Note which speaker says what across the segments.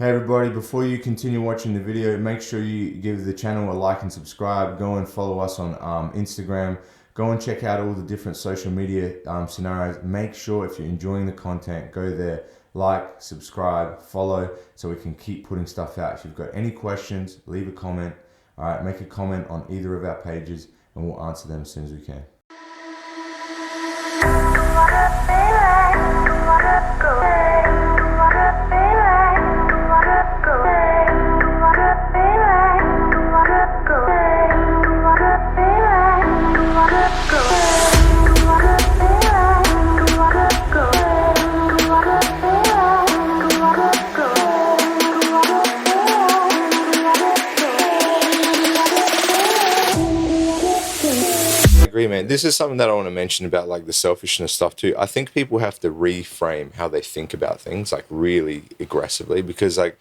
Speaker 1: Hey everybody, before you continue watching the video, make sure you give the channel a like and subscribe. Go and follow us on Instagram. Go and check out all the different social media scenarios. Make sure if you're enjoying the content, go there, like, subscribe, follow, so we can keep putting stuff out. If you've got any questions, leave a comment. All right, make a comment on either of our pages and we'll answer them as soon as we can. Man, this is something that I want to mention about like the selfishness stuff too. I think people have to reframe how they think about things like really aggressively, because like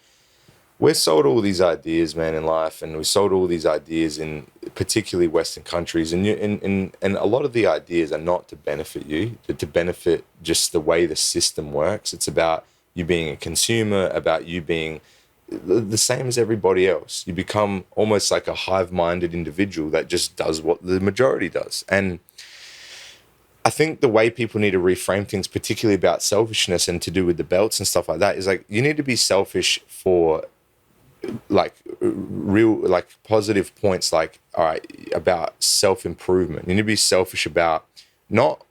Speaker 1: we're sold all these ideas, man, in life, and we're sold all these ideas in particularly Western countries, and a lot of the ideas are not to benefit you, but to benefit just the way the system works. It's about you being a consumer, about you being the same as everybody else. You become almost like a hive-minded individual that just does what the majority does. And I think the way people need to reframe things, particularly about selfishness and to do with the belts and stuff like that, is like you need to be selfish for like real, like positive points, like, all right, about self-improvement. You need to be selfish about not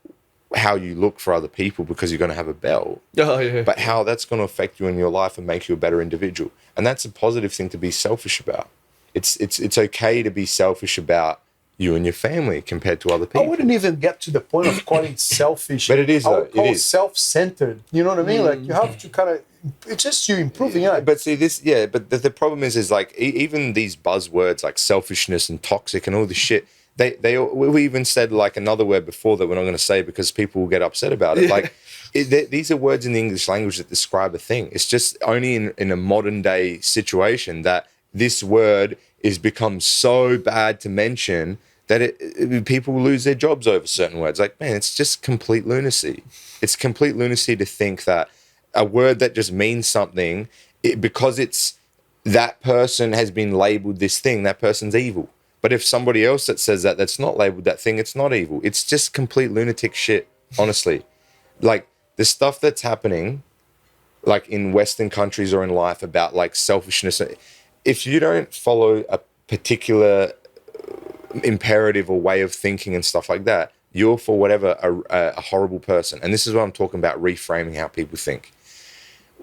Speaker 1: how you look for other people because you're going to have a belt, but how that's going to affect you in your life and make you a better individual. And that's a positive thing to be selfish about. It's okay to be selfish about you and your family compared to other people.
Speaker 2: I wouldn't even get to the point of calling it selfish.
Speaker 1: But it is,
Speaker 2: I would call
Speaker 1: it is
Speaker 2: self-centered. You know what I mean? Like you have to kind of, it's just you improving. Yeah.
Speaker 1: But see this, yeah. But the problem is like even these buzzwords like selfishness and toxic and all this shit. We even said like another word before that we're not going to say because people will get upset about it. Like these are words in the English language that describe a thing. It's just only in a modern day situation that this word is become so bad to mention that people lose their jobs over certain words. Like, man, it's just complete lunacy. It's complete lunacy to think that a word that just means something, because it's that person has been labeled this thing, that person's evil. But if somebody else that says that, that's not labeled that thing, it's not evil. It's just complete lunatic shit, honestly. Like the stuff that's happening, like in Western countries or in life about like selfishness, if you don't follow a particular imperative or way of thinking and stuff like that, you're for whatever a horrible person. And this is what I'm talking about, reframing how people think.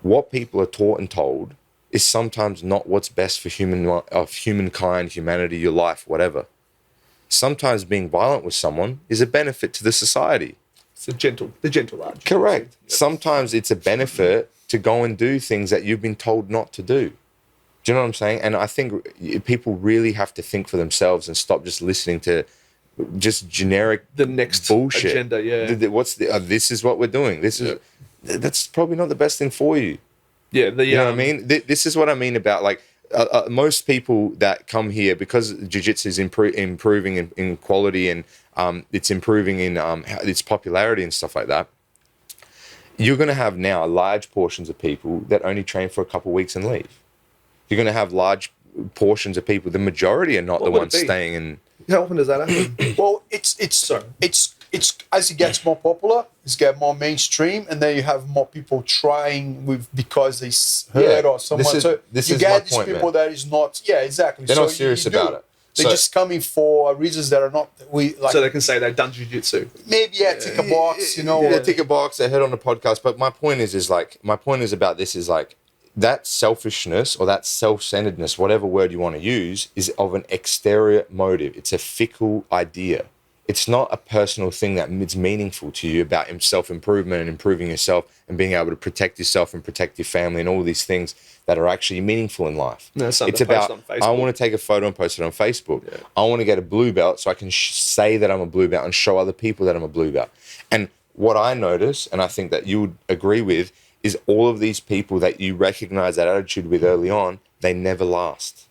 Speaker 1: What people are taught and told is sometimes not what's best for humankind, humanity, your life, whatever. Sometimes being violent with someone is a benefit to the society.
Speaker 3: It's the gentle argument.
Speaker 1: Correct. Yep. Sometimes it's a benefit to go and do things that you've been told not to do. Do you know what I'm saying? And I think people really have to think for themselves and stop just listening to just generic
Speaker 3: the next
Speaker 1: bullshit
Speaker 3: agenda. Yeah.
Speaker 1: This is what we're doing. That's probably not the best thing for you.
Speaker 3: Yeah,
Speaker 1: you know what I mean? This is what I mean about like most people that come here, because jiu-jitsu is improving in quality and it's improving in its popularity and stuff like that. You're going to have now large portions of people that only train for a couple of weeks and leave. You're going to have large portions of people. The majority are not the ones staying in.
Speaker 3: How often does that happen?
Speaker 2: Well, it's as it gets more popular, it's get more mainstream, and then you have more people trying because they heard or someone.
Speaker 1: This
Speaker 2: you
Speaker 1: is
Speaker 2: get
Speaker 1: my
Speaker 2: these
Speaker 1: point,
Speaker 2: people
Speaker 1: man.
Speaker 2: that is not. Yeah, exactly.
Speaker 1: They're not serious about it.
Speaker 2: They're just coming for reasons that are not.
Speaker 3: So they can say they've done jiu-jitsu.
Speaker 2: Maybe tick a box. You know.
Speaker 1: Yeah, tick a box. They heard on the podcast. But my point is about this is like that selfishness or that self-centeredness, whatever word you want to use, is of an exterior motive. It's a fickle idea. It's not a personal thing that is meaningful to you about self-improvement and improving yourself and being able to protect yourself and protect your family and all these things that are actually meaningful in life.
Speaker 3: No,
Speaker 1: it's about, I want to take a photo and post it on Facebook. Yeah. I want to get a blue belt so I can say that I'm a blue belt and show other people that I'm a blue belt. And what I notice, and I think that you would agree with, is all of these people that you recognize that attitude with early on, they never last.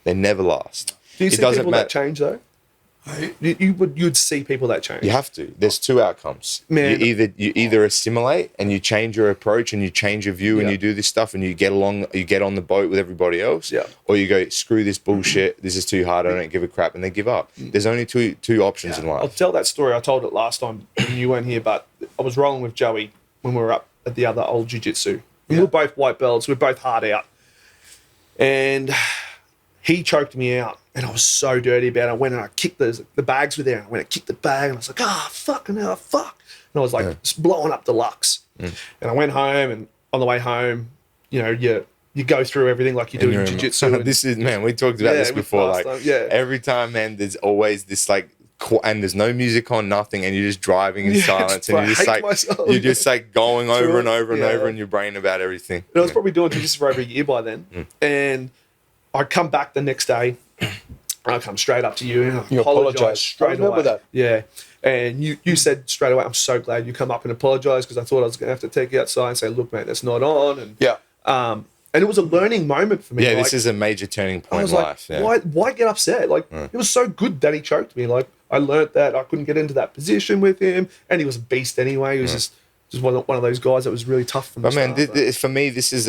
Speaker 1: They never last.
Speaker 3: Do you see people that change though? you'd see people that change.
Speaker 1: You have to. There's two outcomes.
Speaker 3: Man.
Speaker 1: You either assimilate and you change your approach and you change your view and you do this stuff and you get on the boat with everybody else.
Speaker 3: Yeah.
Speaker 1: Or you go, screw this bullshit. This is too hard. I don't give a crap, and they give up. There's only two options in life.
Speaker 3: I'll tell that story. I told it last time when you weren't here, but I was rolling with Joey when we were up at the other old jiu-jitsu. We were both white belts. We were both hard out. And he choked me out, and I was so dirty about it. I went and I kicked the bags were there. I went and kicked the bag, and I was like, fucking hell, fuck. And I was like blowing up deluxe. And I went home, and on the way home, you know, you go through everything like you do in jiu-jitsu.
Speaker 1: This is, man, we talked about this before. Like every time, man, there's always this like, and there's no music on, nothing, and you're just driving in silence, and you're just like going over and over and over in your brain about everything.
Speaker 3: And I was probably doing jiu-jitsu for over a year by then, and I come back the next day, and I come straight up to you and I apologize straight away. That. Yeah, and you said straight away, I'm so glad you come up and apologize, because I thought I was going to have to take you outside and say, look, mate, that's not on. And and it was a learning moment for me.
Speaker 1: Yeah,
Speaker 3: like,
Speaker 1: this is a major turning point in life.
Speaker 3: Why get upset? Like, it was so good that he choked me. Like, I learned that I couldn't get into that position with him, and he was a beast anyway. He was just one of those guys that was really tough from the start.
Speaker 1: For me, this is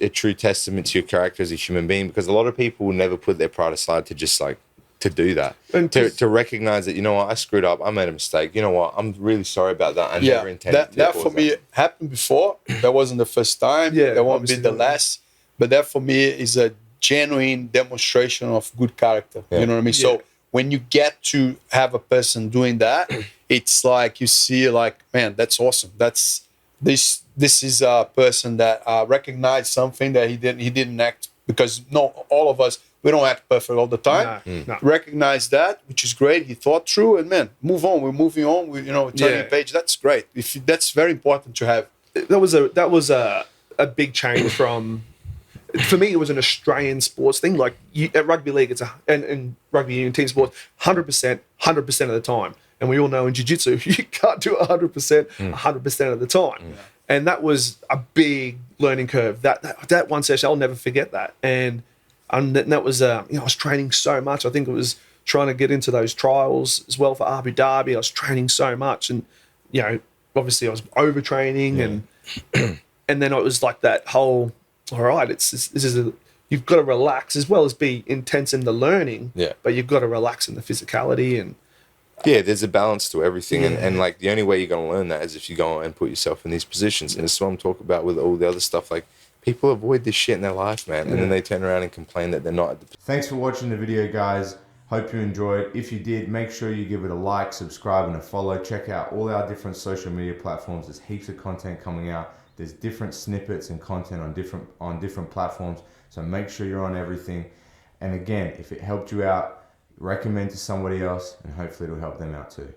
Speaker 1: a true testament to your character as a human being, because a lot of people will never put their pride aside to just like to do that, and to recognize that, you know what, I screwed up, I made a mistake. You know what, I'm really sorry about that. I never intended
Speaker 2: that for me happened before. That wasn't the first time. That won't be the last. But that for me is a genuine demonstration of good character. You know what I mean? So when you get to have a person doing that, it's like you see, like, man, that's awesome. That's this is a person that recognized something that he didn't act, because all of us, we don't act perfect all the time.
Speaker 3: No.
Speaker 2: Recognize that, which is great. He thought through, and man, move on. We're moving on. We turning page. That's great. That's very important to have.
Speaker 3: That was a big change from. For me, it was an Australian sports thing. Like at rugby league, and rugby union team sports, 100% of the time. And we all know in jiu-jitsu, you can't do it 100% of the time. And that was a big learning curve. That one session, I'll never forget that. And that was, I was training so much. I think it was trying to get into those trials as well for Abu Dhabi. I was training so much, and obviously I was overtraining, and then it was like that whole. All right, you've got to relax as well as be intense in the learning. But you've got to relax in the physicality and.
Speaker 1: There's a balance to everything, and like the only way you're going to learn that is if you go and put yourself in these positions. And this is what I'm talking about with all the other stuff. Like, people avoid this shit in their life, man, and then they turn around and complain that they're not. Thanks for watching the video, guys. Hope you enjoyed. If you did, make sure you give it a like, subscribe, and a follow. Check out all our different social media platforms. There's heaps of content coming out. There's different snippets and content on different platforms. So make sure you're on everything. And again, if it helped you out, recommend to somebody else, and hopefully it'll help them out too.